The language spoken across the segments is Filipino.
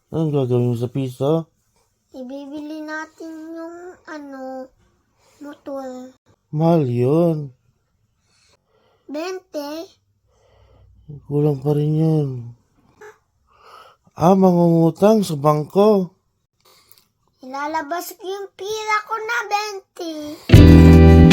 Anong gagawin mo sa piso? Ibibili natin yung motor. Mahal yun. 20. Kulang pa rin yun. Mangungutang sa bangko. Ilalabas ko yung pira ko na 20.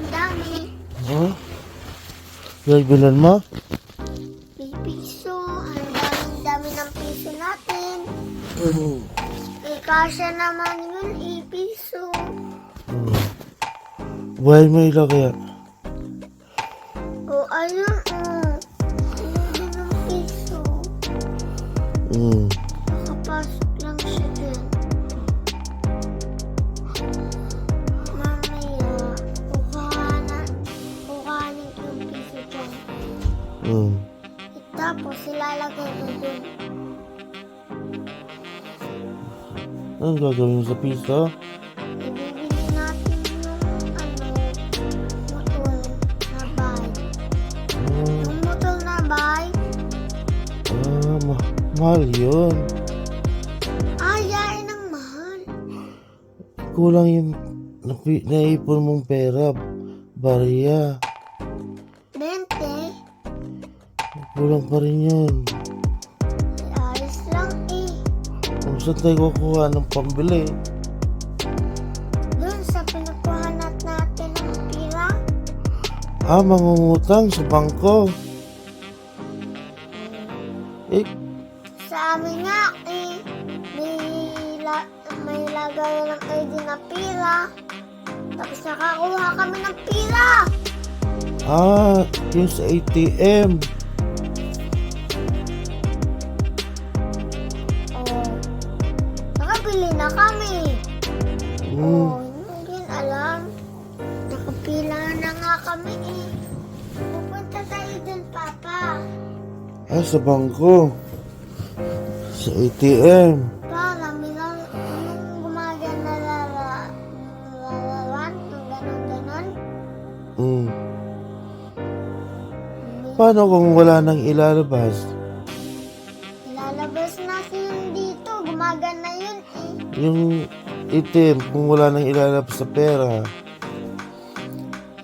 Dami. Bilbilan mo? Piso. Ang dami ng piso natin. Kasya naman yun, piso. Buhay mo ila kaya? Ayun, ayun ng piso. Nakapasok lang siya dun. Mamaya, kukanin ko yung piso dyan. Tapos, ilalagay ko dun. Anong gagawin mo sa piso? Ibibili natin yung motor na bike. Yung motor na bike, Mahal yun. yain ang mahal. Kulang yung naipon mong pera. Bariya. 20. Kulang pa rin yun. Ayos lang Kung saan tayo kukuha ng pambili? Doon sa pinagkuhanat natin ng pira. Mangungutang sa bangko. Sa amin nga may lagay ng ID na pira. Tapos nakakuha kami ng pira. Yung sa ATM. Nakabili na kami. Hindi alam. Nakapila na nga kami Pupunta tayo dun, Papa. Sa bangko. Sa ATM. Para yung gumagana lalawan, yung ganon-ganon. Paano kung wala nang ilalabas? Ilalabas natin yun dito. Gumagana yun Yung ATM, kung wala nang ilalabas sa pera.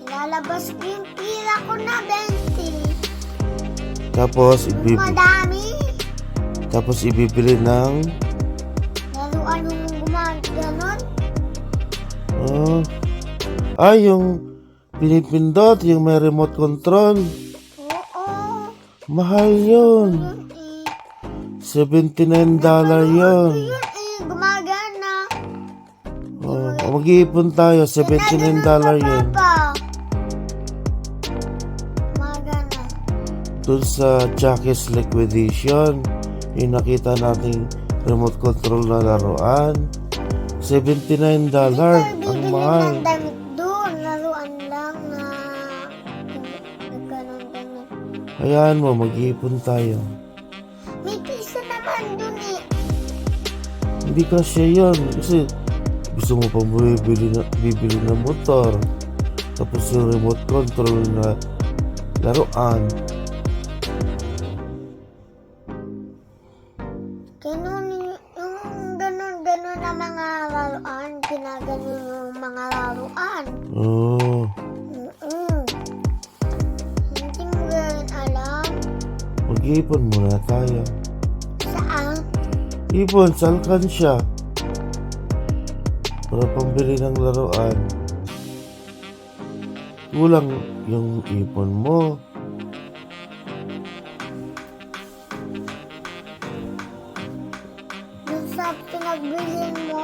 Ilalabas ko yung pira ko na 20. Tapos, Madami. ibibili ng Laruan yung gumaganon. yung pinipindot, yung may remote control. Oo. Mahal yun. $79 yun. Gumagana. Mag-iipon tayo, $79 yun. Gumagana. Doon sa Jackie's Liquidation, yung nakita nating remote control na laruan, $79. Ang mahal. Bibili ng damit doon. Laruan lang na ganon-ganon. Hayaan mo, mag-iipon tayo. May piso naman doon Hindi kasi yun. Kasi gusto mo pang bibili ng motor. Tapos yung remote control na laruan. Yung ganon-ganon na mga laruan, ginaganon yung mga laruan. Hindi mo rin alam. Mag-iipon muna tayo. Saan? Ipon sa alkansya. Para pambili ng laruan. Kulang yung ipon mo. Dun sa pinagbilin mo,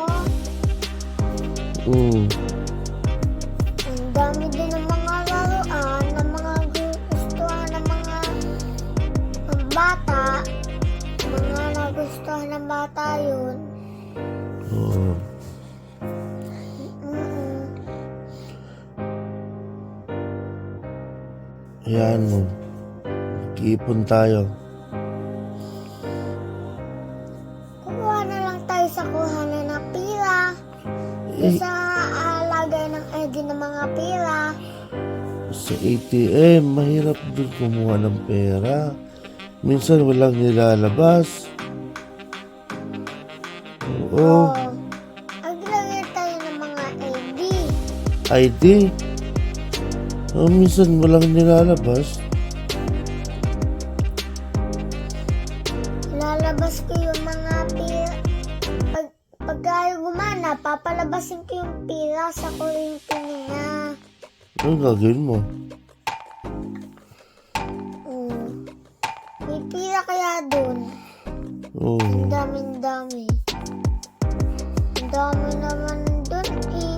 Ang dami din ng mga laruan, ng mga gustuhan, ng mga bata, mga nagustuhan ng bata yun. Oo. Mm-mm. Hayaan mo. Mag-iipon tayo. Kumuha na lang tayo sa kuhanan ng pila. Eh, Sa alagay ng ID ng mga pila. sa ATM, mahirap dun kumuha ng pera. Minsan walang nilalabas. Oo. Maglagay tayo ng mga ID. ID. Minsan walang nilalabas. Lalabas ko yung mga pila. Pag tayo gumana, papalabasin ko yung pila sa kuryente niya. Anong gagawin mo? May pila kaya dun. Oo. Ang dami. Ang dami naman dun eh.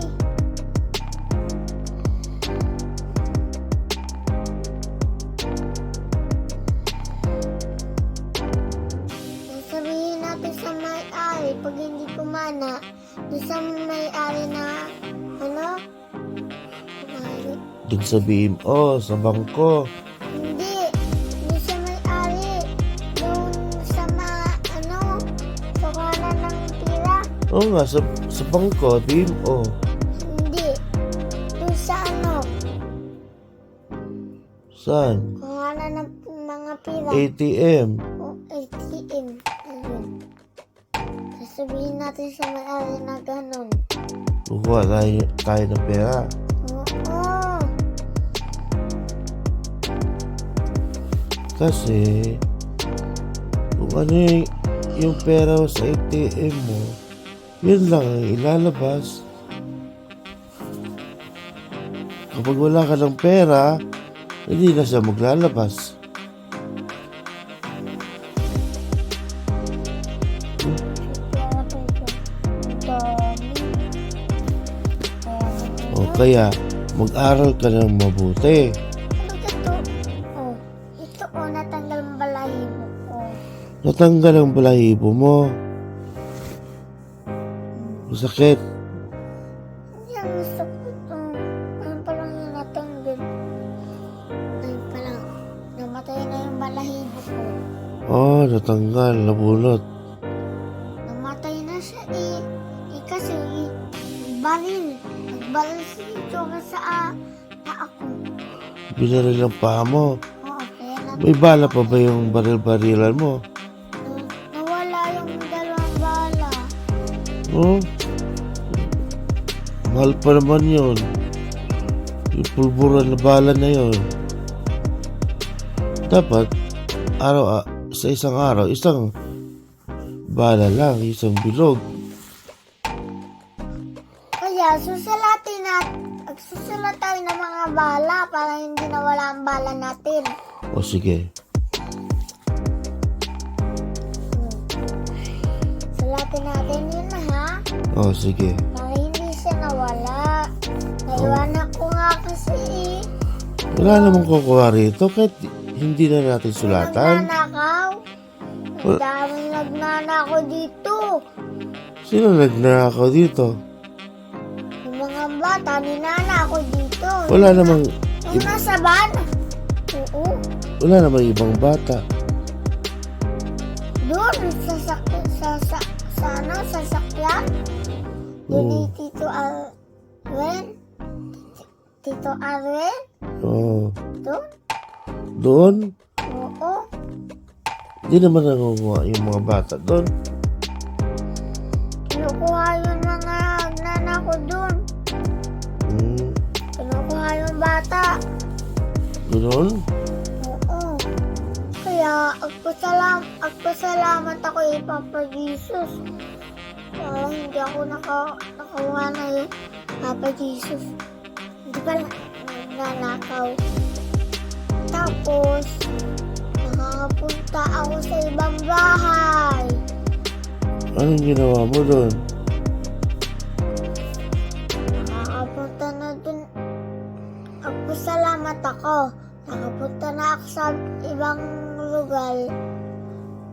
Sabihin natin sa may-ari pag hindi kumana. Doon sa may-ari na ano? May-ari. Dun sa BMO, sa bangko. Hindi. Doon sa may-ari. Doon sa ano? Sa kuhanan ng pila. Oo nga, sa bangko, BMO. Hindi. Doon sa ano? Saan? Kuhanan ng mga pila. ATM. O ATM. Ayun. Sasabihin natin sa may-ari na ganun. Kukuha tayo ng pera. Oo. Kasi, kung ano yung pera mo sa ATM mo, yun lang ang ilalabas. Kapag wala ka ng pera, hindi na siya maglalabas. O kaya, mag-aral ka ng mabuti. Ito natanggal ang balahibo ko. Natanggal ang balahibo mo. Masakit. Hindi ang sakit to. Ayun pa lang yung natanggal. Ayun pa lang. Namatay na yung balahibo ko. Oh, natanggal, nabunot. Namatay na siya eh. Kasi baril. Nagbaril si Chora sa ako. Binaril ang paa mo. Oo, kaya May bala pa ba yung baril-barilan mo? nawala yung dalawang bala. Oh? Mahal pa naman yun. Yung pulbura na bala na yun. Dapat, sa isang araw, isang bala lang, isang bilog. Kaya susulat tayo ng mga bala para hindi nawala ang bala natin. O sige. Sulatin natin yun ha. O sige. Para hindi siya nawala. Naiwanan ko nga kasi Wala namang kukuha rito kahit hindi na natin sulatan. nagnanakaw. Ang daming nagnanakaw dito. Sino nagnakaw dito? Yung mga bata, ninanakaw dito. Wala namang, Yung nasa van. Oo. wala namang ibang bata. Doon, sa sakyan. Doon ni Tito Arwen. Tito Arwen. Oo. Doon. Doon? Oo. Hindi naman nangunguha yung mga bata doon. Kinukuha yung mga nagnanako doon. Kinukuha yung bata. Doon? Oo. Kaya agpasalamat ako Papa Jesus. Para hindi ako nakakuha na yun. Papa Jesus. Hindi pa nanakaw. Tapos, nakakapunta ako sa ibang bahay. Anong ginawa mo doon? Nakakapunta na dun. Agpasalamat ako. Nakapunta na ako sa ibang lugar.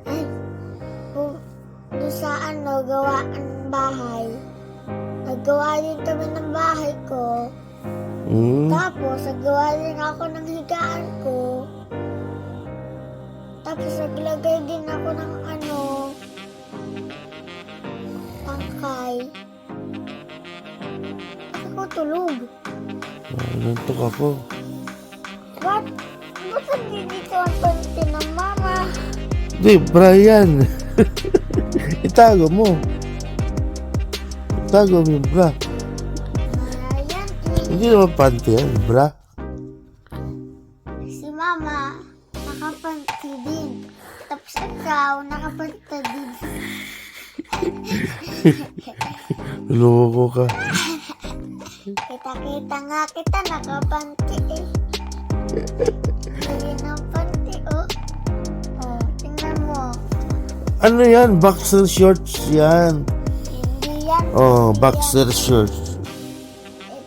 Ay, doon sa gawaan bahay. Naggawa din kami ng bahay ko. Tapos, naggawa din ako ng higaan ko. Tapos, naglagay din ako ng tangkay. Tapos ako tulog. Nantok ako. Ba't nandito ang panty ng mama? Hindi, Brian. Itago mo. Itago mo yung bra. Ayan, Hindi naman panty yan, bra. si mama, nakapanty din. Tapos ikaw, nakapanty din. Loko ka. Kita-kita nga kita, nakapanty eh. Lagi ng panty, oh. Oh, tingnan mo. Ano yan? Boxer shorts yan. Hindi yan. Oh, hindi boxer shorts. yan.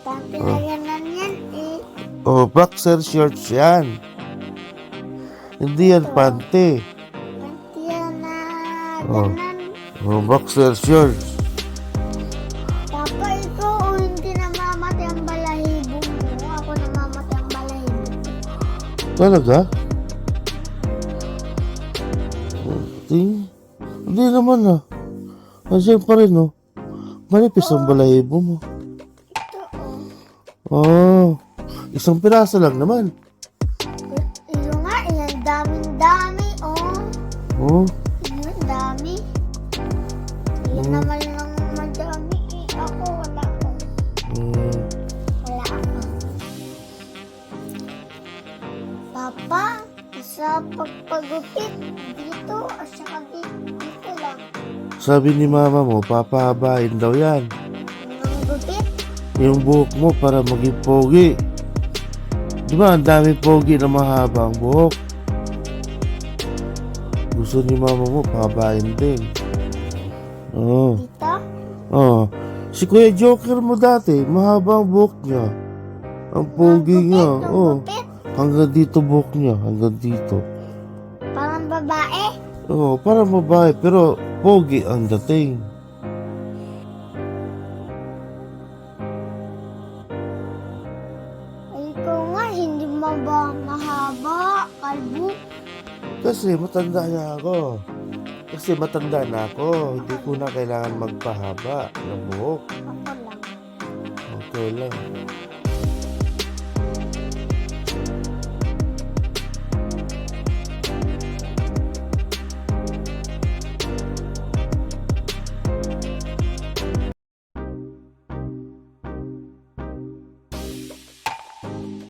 Panty na yan eh. Oh, boxer shorts yan. Hindi yan panty. Panty yan na Oh. ganan. Oh, boxer shorts. Papa, ikaw hindi namamatay ang balahibo mo. Ako namamatay ang balahibo. Talaga? Hindi naman ah. Kasi pa rin oh. Manipis ang balahibo mo. Ito, Oh, isang piraso lang naman. Iyo nga, yan daming-dami, oh. Oh, Yun, dami. Yun naman lang madami eh. Ako, wala ako. mm, Wala ako. Papa, sa pagpagupit, dito, at saka dito lang. sabi ni mama mo, papahabain daw yan. Nang gupit, Yung buhok mo para maging pogi. Di ba, ang dami pogi na mahaba ang buhok. Gusto ni mama mo, pahabain din. Oh, dito, oh. Si Kuya Joker mo dati, mahaba ang buhok niya. Ang pogi niya. nang Oh, gupit, hanggang dito buhok niya, hanggang dito. parang babae. Oh, para babae, pero pogi ang dating. Ay, ikaw nga, hindi mo ba mahaba, kalbo? Kasi matanda na ako. Hindi ko na kailangan magpahaba ng buhok. Ako lang. Okay lang.